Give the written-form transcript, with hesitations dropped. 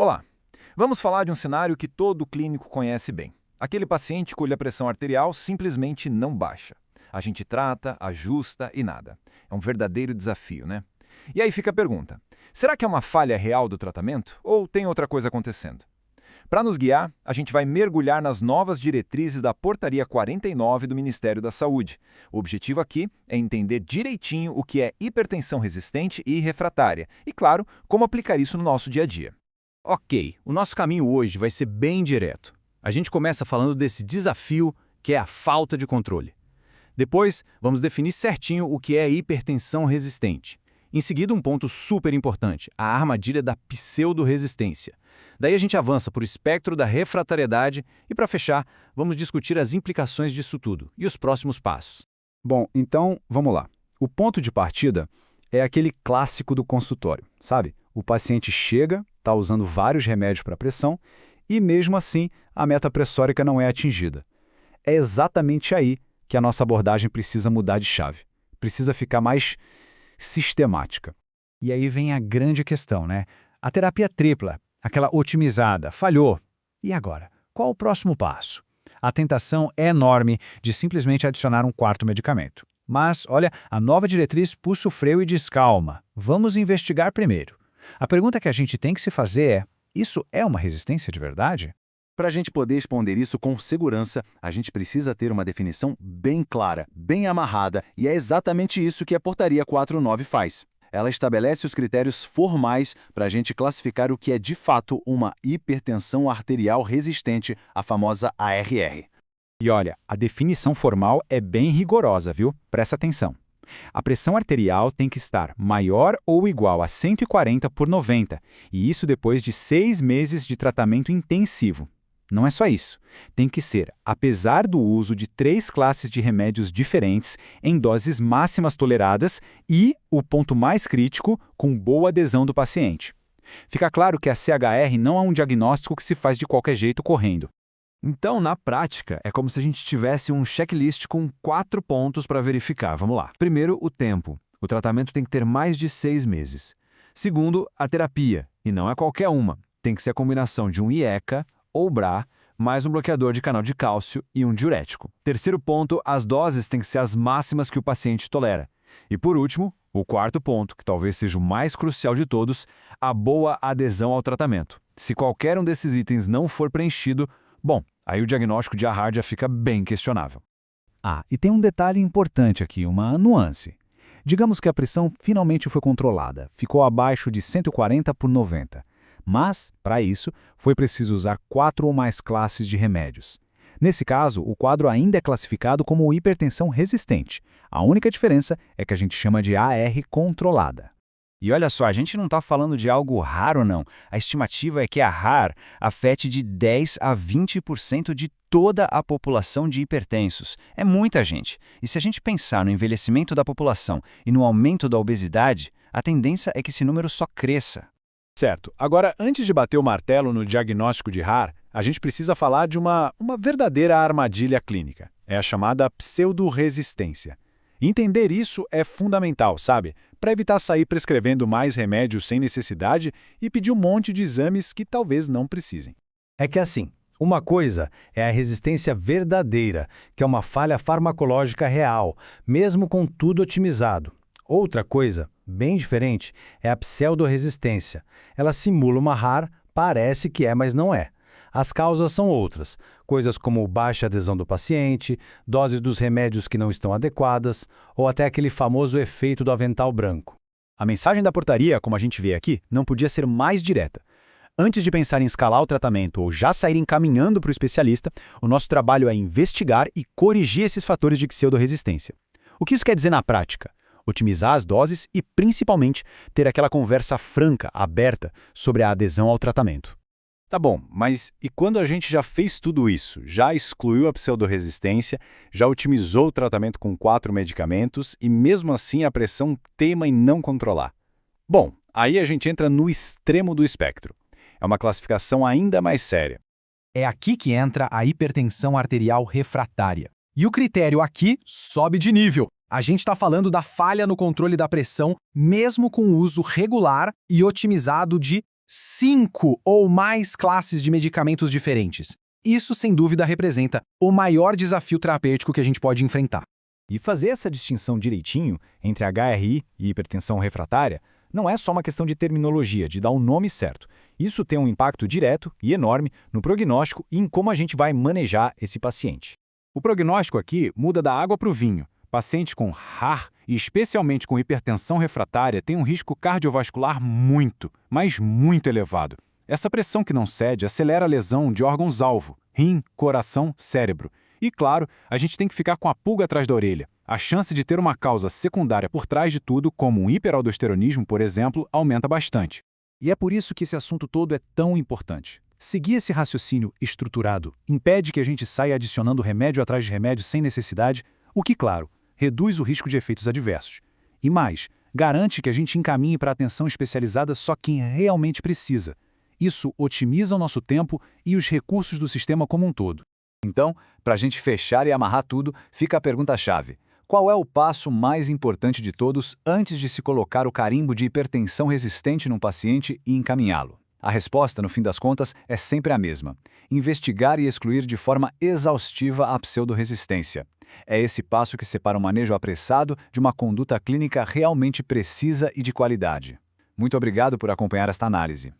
Olá! Vamos falar de um cenário que todo clínico conhece bem. Aquele paciente cuja pressão arterial simplesmente não baixa. A gente trata, ajusta e nada. É um verdadeiro desafio, né? E aí fica a pergunta: será que é uma falha real do tratamento ou tem outra coisa acontecendo? Para nos guiar, a gente vai mergulhar nas novas diretrizes da Portaria 49 do Ministério da Saúde. O objetivo aqui é entender direitinho o que é hipertensão resistente e refratária e, claro, como aplicar isso no nosso dia a dia. Ok, o nosso caminho hoje vai ser bem direto. A gente começa falando desse desafio que é a falta de controle. Depois, vamos definir certinho o que é hipertensão resistente. Em seguida, um ponto super importante, a armadilha da pseudo-resistência. Daí a gente avança para o espectro da refratariedade e, para fechar, vamos discutir as implicações disso tudo e os próximos passos. Bom, então vamos lá. O ponto de partida é aquele clássico do consultório, sabe? O paciente chega, está usando vários remédios para pressão e, mesmo assim, a meta pressórica não é atingida. É exatamente aí que a nossa abordagem precisa mudar de chave. Precisa ficar mais sistemática. E aí vem a grande questão, né? A terapia tripla, aquela otimizada, falhou. E agora? Qual o próximo passo? A tentação é enorme de simplesmente adicionar um quarto medicamento. Mas, olha, a nova diretriz puxa o freio e diz: calma, vamos investigar primeiro. A pergunta que a gente tem que se fazer é: isso é uma resistência de verdade? Para a gente poder responder isso com segurança, a gente precisa ter uma definição bem clara, bem amarrada, e é exatamente isso que a Portaria 49 faz. Ela estabelece os critérios formais para a gente classificar o que é de fato uma hipertensão arterial resistente, a famosa ARR. E olha, a definição formal é bem rigorosa, viu? Presta atenção. A pressão arterial tem que estar maior ou igual a 140/90, e isso depois de 6 meses de tratamento intensivo. Não é só isso. Tem que ser, apesar do uso de 3 classes de remédios diferentes, em doses máximas toleradas e, o ponto mais crítico, com boa adesão do paciente. Fica claro que a CHR não é um diagnóstico que se faz de qualquer jeito correndo. Então, na prática, é como se a gente tivesse um checklist com 4 pontos para verificar. Vamos lá. Primeiro, o tempo. O tratamento tem que ter mais de 6 meses. Segundo, a terapia. E não é qualquer uma. Tem que ser a combinação de um IECA ou BRA, mais um bloqueador de canal de cálcio e um diurético. Terceiro ponto, as doses têm que ser as máximas que o paciente tolera. E por último, o quarto ponto, que talvez seja o mais crucial de todos, a boa adesão ao tratamento. Se qualquer um desses itens não for preenchido, bom, aí o diagnóstico de AHAR já fica bem questionável. Ah, e tem um detalhe importante aqui, uma nuance. Digamos que a pressão finalmente foi controlada, ficou abaixo de 140/90. Mas, para isso, foi preciso usar 4 ou mais classes de remédios. Nesse caso, o quadro ainda é classificado como hipertensão resistente. A única diferença é que a gente chama de AR controlada. E olha só, a gente não está falando de algo raro, não. A estimativa é que a AHAR afete de 10 a 20% de toda a população de hipertensos. É muita gente. E se a gente pensar no envelhecimento da população e no aumento da obesidade, a tendência é que esse número só cresça. Certo. Agora, antes de bater o martelo no diagnóstico de AHAR, a gente precisa falar de uma verdadeira armadilha clínica. É a chamada pseudo-resistência. Entender isso é fundamental, sabe? Para evitar sair prescrevendo mais remédios sem necessidade e pedir um monte de exames que talvez não precisem. É que assim, uma coisa é a resistência verdadeira, que é uma falha farmacológica real, mesmo com tudo otimizado. Outra coisa, bem diferente, é a pseudo-resistência. Ela simula uma AHAR, parece que é, mas não é. As causas são outras, coisas como baixa adesão do paciente, doses dos remédios que não estão adequadas, ou até aquele famoso efeito do avental branco. A mensagem da portaria, como a gente vê aqui, não podia ser mais direta. Antes de pensar em escalar o tratamento ou já sair encaminhando para o especialista, o nosso trabalho é investigar e corrigir esses fatores de pseudo-resistência. O que isso quer dizer na prática? Otimizar as doses e, principalmente, ter aquela conversa franca, aberta, sobre a adesão ao tratamento. Tá bom, mas e quando a gente já fez tudo isso, já excluiu a pseudo-resistência, já otimizou o tratamento com 4 medicamentos e mesmo assim a pressão teima em não controlar? Bom, aí a gente entra no extremo do espectro. É uma classificação ainda mais séria. É aqui que entra a hipertensão arterial refratária. E o critério aqui sobe de nível. A gente está falando da falha no controle da pressão, mesmo com o uso regular e otimizado de 5 ou mais classes de medicamentos diferentes. Isso, sem dúvida, representa o maior desafio terapêutico que a gente pode enfrentar. E fazer essa distinção direitinho entre HRI e hipertensão refratária não é só uma questão de terminologia, de dar o nome certo. Isso tem um impacto direto e enorme no prognóstico e em como a gente vai manejar esse paciente. O prognóstico aqui muda da água para o vinho. Paciente com HAR e especialmente com hipertensão refratária tem um risco cardiovascular muito, mas muito elevado. Essa pressão que não cede acelera a lesão de órgãos-alvo, rim, coração, cérebro. E, claro, a gente tem que ficar com a pulga atrás da orelha. A chance de ter uma causa secundária por trás de tudo, como um hiperaldosteronismo, por exemplo, aumenta bastante. E é por isso que esse assunto todo é tão importante. Seguir esse raciocínio estruturado impede que a gente saia adicionando remédio atrás de remédio sem necessidade, o que, claro, reduz o risco de efeitos adversos. E mais, garante que a gente encaminhe para atenção especializada só quem realmente precisa. Isso otimiza o nosso tempo e os recursos do sistema como um todo. Então, para a gente fechar e amarrar tudo, fica a pergunta-chave. Qual é o passo mais importante de todos antes de se colocar o carimbo de hipertensão resistente num paciente e encaminhá-lo? A resposta, no fim das contas, é sempre a mesma. Investigar e excluir de forma exaustiva a pseudoresistência. É esse passo que separa um manejo apressado de uma conduta clínica realmente precisa e de qualidade. Muito obrigado por acompanhar esta análise.